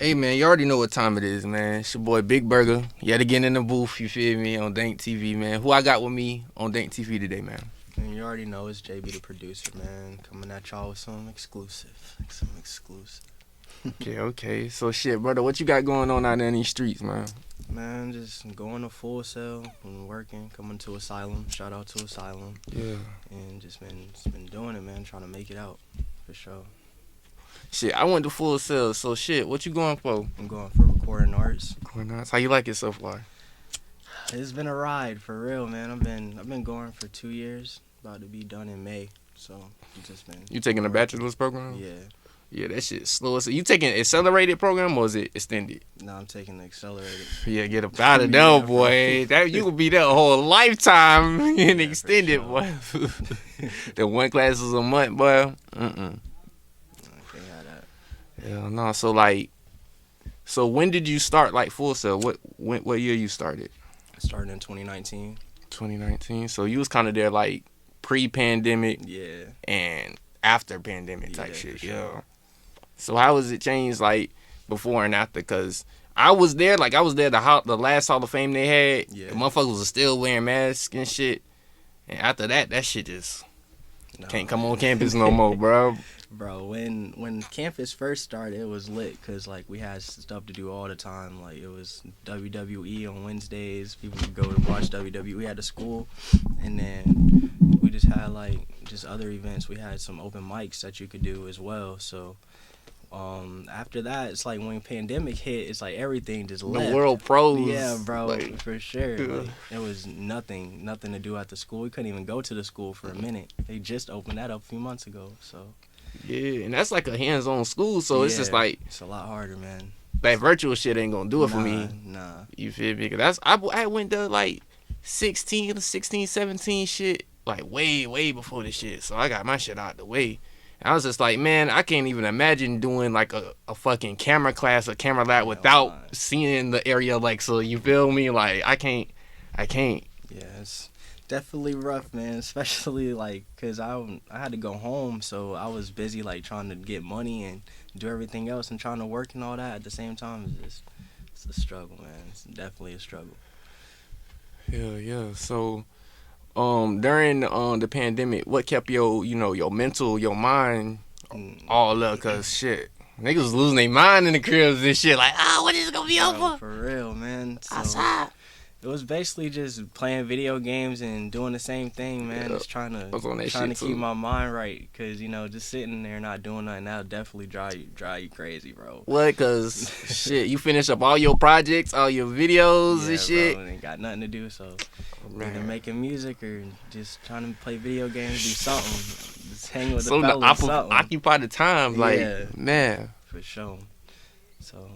Hey man, you already know what time it is, man. It's your boy Big Burger. Yet again in the booth, you feel me, on Dank TV, man. Who I got with me on Dank TV today, man? And you already know it's JBTheProducer, man. Coming at y'all with some exclusive. Okay. So shit, brother, what you got going on out there in these streets, man? Man, just going to Full Sail and working, coming to Asylum. Shout out to Asylum. Yeah. And just been doing it, man. Trying to make it out, for sure. Shit, I went to Full Sail, so shit, what you going for? I'm going for recording arts. Recording arts. How you like it so far? It's been a ride, for real, man. I've been going for 2 years. About to be done in May, so just been. You taking a bachelor's program? Yeah. Yeah, that shit's slow. So you taking an accelerated program or is it extended? No, I'm taking the accelerated. Yeah, get up out of there, boy. That you could be there a whole lifetime in Yeah, extended, sure. boy. The one class is a month, boy. Can't have that. Yeah, no. So when did you start like Full Sail? What year you started? I started in 2019. 2019. So you was kind of there like pre-pandemic Yeah. and after pandemic type Yeah, shit. for sure. Yeah. So how was it changed like before and after? Cause I was there the last Hall of Fame they had. Yeah. The motherfuckers was still wearing masks and shit. And after that shit just can't come on campus no more, bro. Bro, when campus first started, it was lit because like we had stuff to do all the time. Like it was WWE on Wednesdays. People would go to watch WWE at the school, and then we just had like just other events. We had some open mics that you could do as well. So after that, it's like when pandemic hit, it's like everything just left. The world pros. Yeah, bro, like, for sure. yeah. Like, it was nothing to do at the school. We couldn't even go to the school for a minute. They just opened that up a few months ago. So. Yeah, and that's like a hands-on school, so it's just Yeah, like it's a lot harder, man. that virtual shit ain't gonna do it for me. Nah. You feel me? 'Cause I went to like 16, 17 shit, like way before this shit. So I got my shit out the way. And I was just like, man, I can't even imagine doing like a fucking camera class or camera lab without seeing the area. Like, so you feel me? Like, I can't. Yeah, it's definitely rough, man. Especially like, cause I had to go home, so I was busy like trying to get money and do everything else and trying to work and all that at the same time. It's a struggle, man. It's definitely a struggle. Yeah. So, during the pandemic, what kept your mental, your mind all up? 'Cause shit, niggas was losing their mind in the cribs and shit. Like, when is it gonna be over? For real, man. So, Outside. it was basically just playing video games and doing the same thing, man. Yeah, Just trying I was on that to shit, keep too. my mind right, cause just sitting there not doing nothing, that'll definitely drive you crazy, bro. What? 'Cause shit, you finish up all your projects, all your videos and shit. Bro, and ain't got nothing to do, so either Man. making music or just trying to play video games, do something, just hang with the So to fellas, something. occupy the time, like, Yeah. man. For sure. So.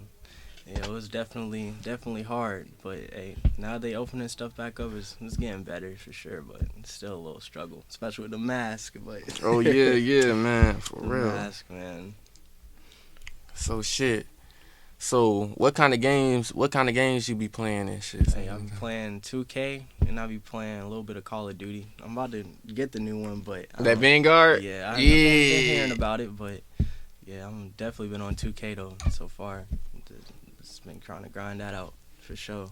Yeah, it was definitely hard, but hey, now they opening stuff back up. It's getting better for sure, but it's still a little struggle, especially with the mask. But Oh yeah, man, for the real. mask, man. So shit. So what kind of games you be playing and shit? Hey, I be playing 2K and I be playing a little bit of Call of Duty. I'm about to get the new one, but That Vanguard? yeah, I've been hearing about it, but yeah, I'm definitely been on 2K though so far. Just been trying to grind that out for sure.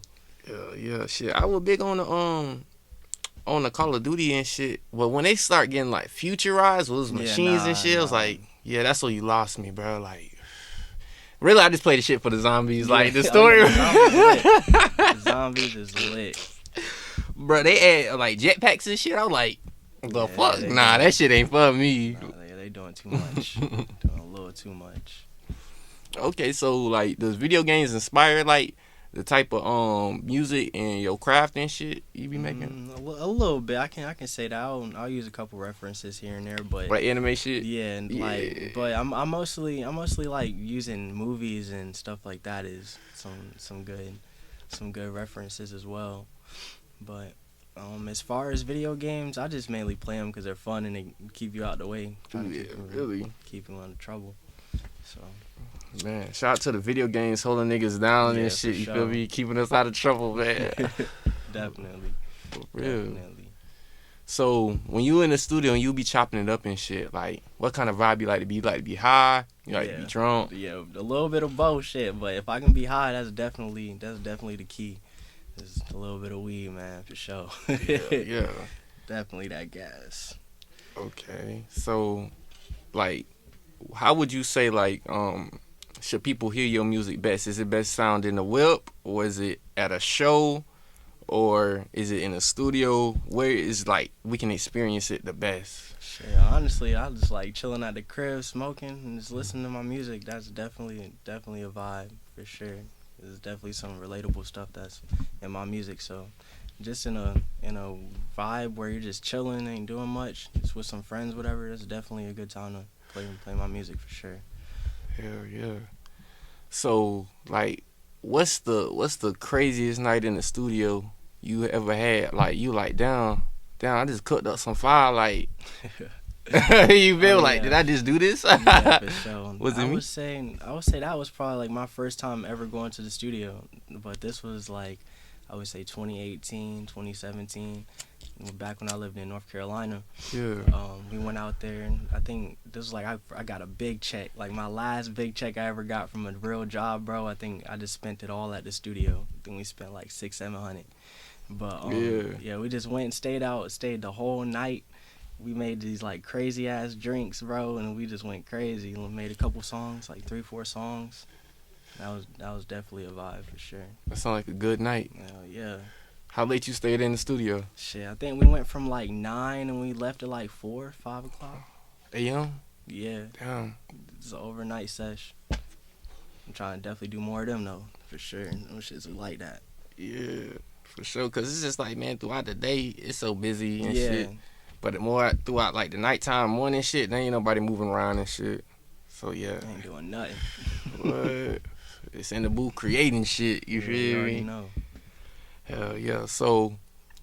Yeah, shit. I was big on the Call of Duty and shit. But when they start getting like futurized with those machines and shit, I was like, yeah, that's where you lost me, bro. Like, really, I just play the shit for the zombies. Like the story, The zombies is lit. bro. They add like jetpacks and shit. I was like, the Yeah, fuck? they Nah, do. that shit ain't for me. Nah, they doing too much. Doing a little too much. Okay, so like, does video games inspire like the type of music and your craft and shit you be making? A little bit. I can say that. I'll use a couple references here and there, but Like anime shit? yeah, and like, but I'm mostly like using movies and stuff like that is some good references as well. But as far as video games, I just mainly play them because they're fun and they keep you out the way. Trying to keep you out of trouble. So. Man, shout out to the video games holding niggas down Yeah, and for shit. You sure. feel me? Keeping us out of trouble, man. Definitely. For real. Definitely. So when you in the studio and you be chopping it up and shit, like what kind of vibe you like to be? You like to be high? You like to be drunk? Yeah, a little bit of both shit. But if I can be high, that's definitely the key. Is a little bit of weed, man, for sure. Yeah. Definitely that gas. Okay. So like, how would you say like should people hear your music best? Is it best sound in the whip, or is it at a show, or is it in a studio? Where is like we can experience it the best? Shit, honestly, I just like chilling at the crib, smoking, and just listening to my music. That's definitely a vibe for sure. There's definitely some relatable stuff that's in my music. So, just in a vibe where you're just chilling, ain't doing much, just with some friends, whatever. That's definitely a good time to play my music for sure. Hell yeah. So like, what's the craziest night in the studio you ever had? Like you like down, I just cooked up some fire. Like you feel like, did I just do this? Yeah, for sure. Was it I me? would say that was probably like my first time ever going to the studio. But this was like, I would say 2018, 2017, back when I lived in North Carolina. Yeah. We went out there, and I think this was like I got a big check, like my last big check I ever got from a real job, bro. I think I just spent it all at the studio. I think we spent like 600-700. But yeah, we just went and stayed the whole night. We made these like crazy ass drinks, bro, and we just went crazy. We made a couple songs, like 3-4 songs. That was definitely a vibe for sure. That sounds like a good night. Yeah. How late you stayed in the studio? Shit, I think we went from like 9 and we left at like 4-5 o'clock. AM? Yeah. Damn. It's an overnight sesh. I'm trying to definitely do more of them though, for sure. Them shits are like that. Yeah, for sure. Cause it's just like, man, throughout the day it's so busy and Yeah. shit. But the more throughout like the nighttime, morning shit, there ain't nobody moving around and shit. So yeah. I ain't doing nothing. What? It's in the booth creating shit. You Yeah, feel you me? already know. Hell yeah. So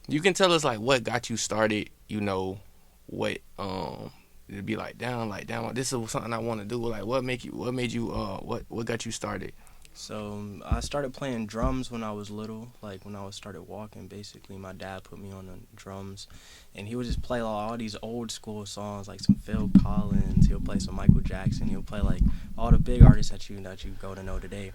you can tell us like what got you started. You know, what it'd be like down, this is something I want to do. Like what made you what got you started? So I started playing drums when I was little, like when I started walking. Basically, my dad put me on the drums, and he would just play all these old school songs, like some Phil Collins. He'll play some Michael Jackson. He'll play like all the big artists that you go to know today.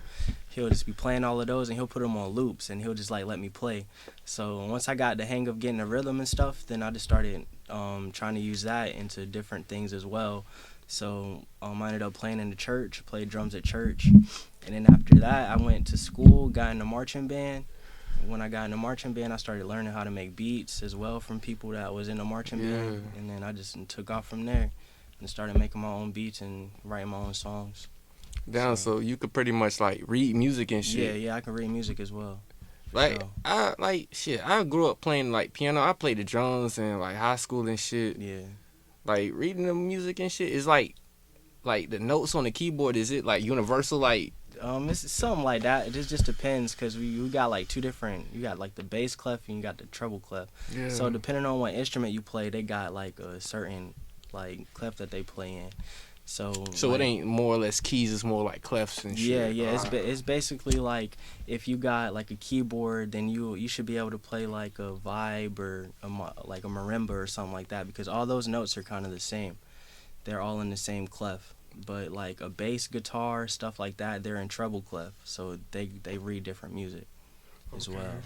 He'll just be playing all of those, and he'll put them on loops, and he'll just like let me play. So once I got the hang of getting the rhythm and stuff, then I just started trying to use that into different things as well. So I ended up playing in the church, played drums at church. And then after that, I went to school, got in the marching band. When I got in the marching band, I started learning how to make beats as well from people that was in the marching band. And then I just took off from there and started making my own beats and writing my own songs. So you could pretty much like read music and shit. Yeah, I can read music as well. Like Sure. I grew up playing like piano. I played the drums in like high school and shit. Yeah. Like reading the music and shit is like the notes on the keyboard. Is it like universal? Like It's something like that. It just depends because we got like two different. You got like the bass clef and you got the treble clef. Yeah. So depending on what instrument you play, they got like a certain like clef that they play in. So it ain't more or less keys. It's more like clefs and shit. Yeah. It's basically like if you got like a keyboard, then you should be able to play like a vibe or like a marimba or something like that because all those notes are kind of the same. They're all in the same clef. But like a bass guitar, stuff like that, they're in treble clef, so they read different music as well.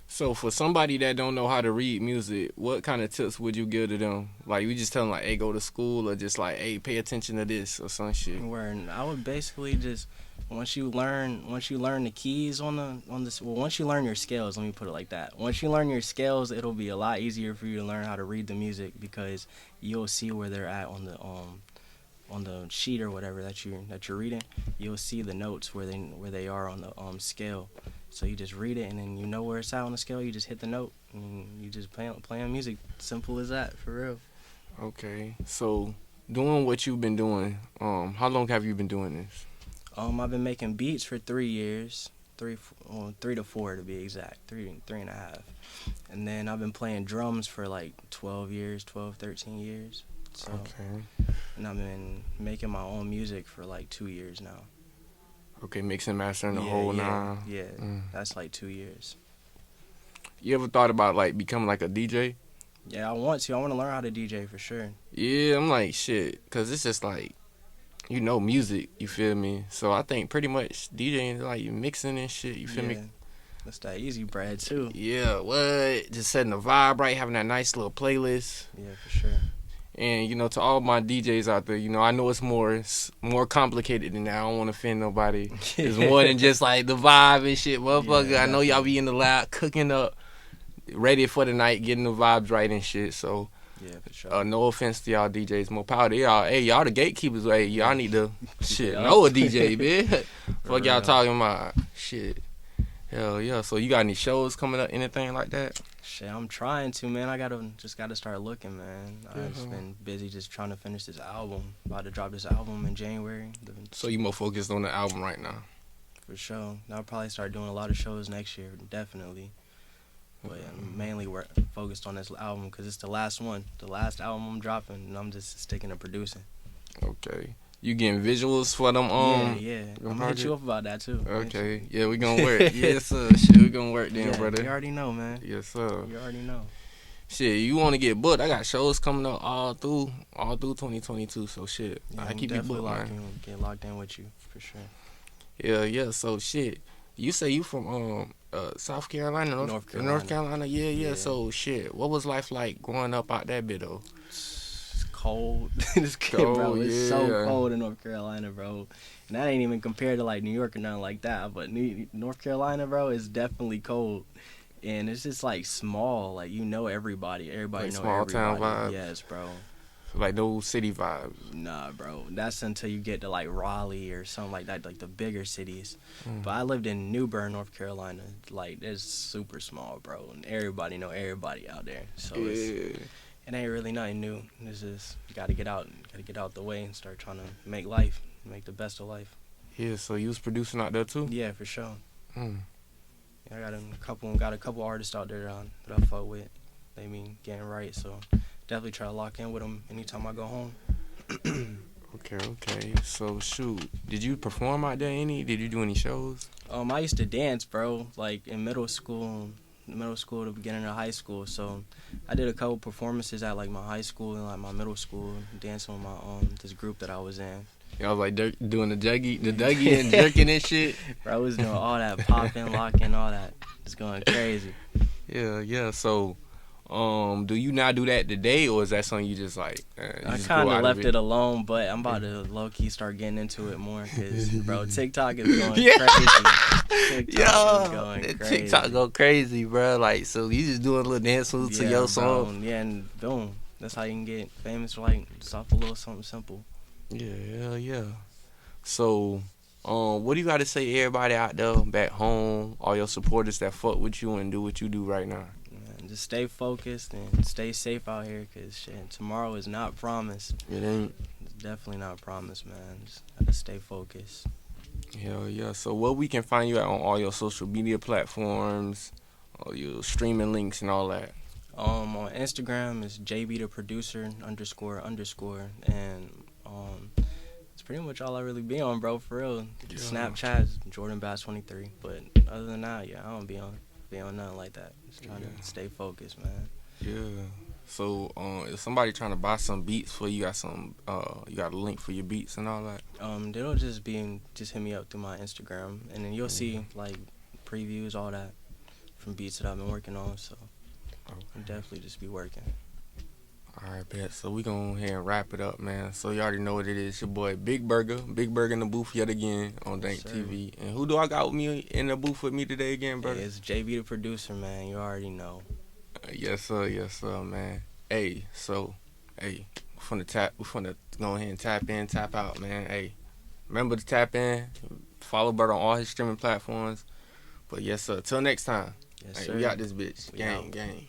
So for somebody that don't know how to read music, what kind of tips would you give to them? Like you just tell them like, hey, go to school, or just like, hey, pay attention to this or some shit. Where I would basically just once you learn the keys once you learn your scales, let me put it like that. Once you learn your scales, it'll be a lot easier for you to learn how to read the music because you'll see where they're at on the sheet or whatever that you're reading. You'll see the notes where they are on the scale. So you just read it and then you know where it's at on the scale. You just hit the note and you just play on music. Simple as that, for real. Okay, so doing what you've been doing, how long have you been doing this? I've been making beats for 3 years, 3 to 4 to be exact, 3.5. And then I've been playing drums for like 13 years. So, okay. And I've been making my own music for like 2 years now. Okay, mixing, mastering the whole nine. Yeah, that's like 2 years. You ever thought about like becoming like a DJ? Yeah, I want to. I want to learn how to DJ for sure. Yeah, I'm like shit, cause it's just like, music. You feel me? So I think pretty much DJing is like you mixing and shit. You feel me? That's that easy bread too. Yeah, what? Just setting the vibe right, having that nice little playlist. Yeah, for sure. And to all my DJs out there, I know it's more complicated than that. I don't want to offend nobody. It's more than just like the vibe and shit, motherfucker. Yeah, I know y'all be in the lab cooking up, ready for the night, getting the vibes right and shit. So, yeah, for sure. no offense to y'all DJs, more power to y'all. Hey, y'all the gatekeepers. Hey, y'all need to know a DJ, bitch. Fuck y'all talking about shit. Hell yeah. So you got any shows coming up, anything like that? Shit, I'm trying to, man. I gotta start looking, man. I've just been busy just trying to finish this album. About to drop this album in January. So you more focused on the album right now? For sure. I'll probably start doing a lot of shows next year, definitely. But I'm mainly focused on this album because it's the last one, the last album I'm dropping, and I'm just sticking to producing. Okay. You getting visuals for them? Yeah. I'm gonna hit you up about that too. Okay. Yeah, we gonna work. Yes, sir. Shit, we gonna work then, brother. You already know, man. Yes, sir. You already know. Shit, you want to get booked? I got shows coming up all through 2022. So shit, Yeah, I keep you booked, man. Get locked in with you for sure. Yeah. So shit, you say you from South Carolina, North Carolina. North Carolina. Yeah. So shit, what was life like growing up out that bit though? It's cold. It's cold, bro. It's so cold in North Carolina, bro. And that ain't even compared to like New York or nothing like that. But North Carolina, bro, is definitely cold. And it's just like small, like everybody. Everybody like know small everybody. Town vibe. Yes, bro. Like no city vibes. Nah, bro. That's until you get to like Raleigh or something like that, like the bigger cities. But I lived in New Bern, North Carolina. Like it's super small, bro, and everybody know everybody out there. So it ain't really nothing new. It's just you gotta get out the way and start trying to make the best of life. Yeah. So you was producing out there too? Yeah, for sure. I got a couple artists out there that I fuck with. They mean getting right, so definitely try to lock in with them anytime I go home. Okay. So shoot, did you perform out there any? Did you do any shows? I used to dance, bro. Like in middle school, the beginning of high school. So I did a couple performances at like my high school and like my middle school, dancing with my this group that I was in. Y'all was like doing the Dougie and jerking and shit. Bro, I was doing all that popping, locking, all that. It's going crazy. Yeah. So, do you not do that today, or is that something you just like? I kind of left it alone, but I'm about to low key start getting into it more because, bro, TikTok is going crazy. TikTok go crazy, bro. Like, so you just doing a little dance moves to your song. Bro. Yeah, and boom, that's how you can get famous. Like, just off a little something simple. Yeah. So, what do you got to say to everybody out there back home, all your supporters that fuck with you and do what you do right now? Man, just stay focused and stay safe out here, because shit, tomorrow is not promised. It ain't. It's definitely not promised, man. Just gotta stay focused. Hell yeah. So, where we can find you at on all your social media platforms, all your streaming links and all that? On Instagram is JBTheProducer __, and it's pretty much all I really be on, bro, for real. Yeah. Snapchat is Jordan Bass 23, but other than that, I don't be on nothing like that. Just trying to stay focused, man. Yeah. So if somebody trying to buy some beats for you, you got a link for your beats and all that? They'll just hit me up through my Instagram, and then you'll see like previews, all that from beats that I've been working on. So I'll definitely just be working. Alright, bet. So we gonna go ahead and wrap it up, man. So you already know what it is. Your boy Big Burger in the booth yet again on Dank TV. And who do I got with me in the booth with me today again, brother? Hey, it's JBTheProducer, man. You already know. Yes, sir, man. Hey, we finna go ahead and tap in, tap out, man. Hey, remember to tap in, follow Bird on all his streaming platforms. But yes, sir. Till next time. Yes, hey, sir. We got this bitch. Gang.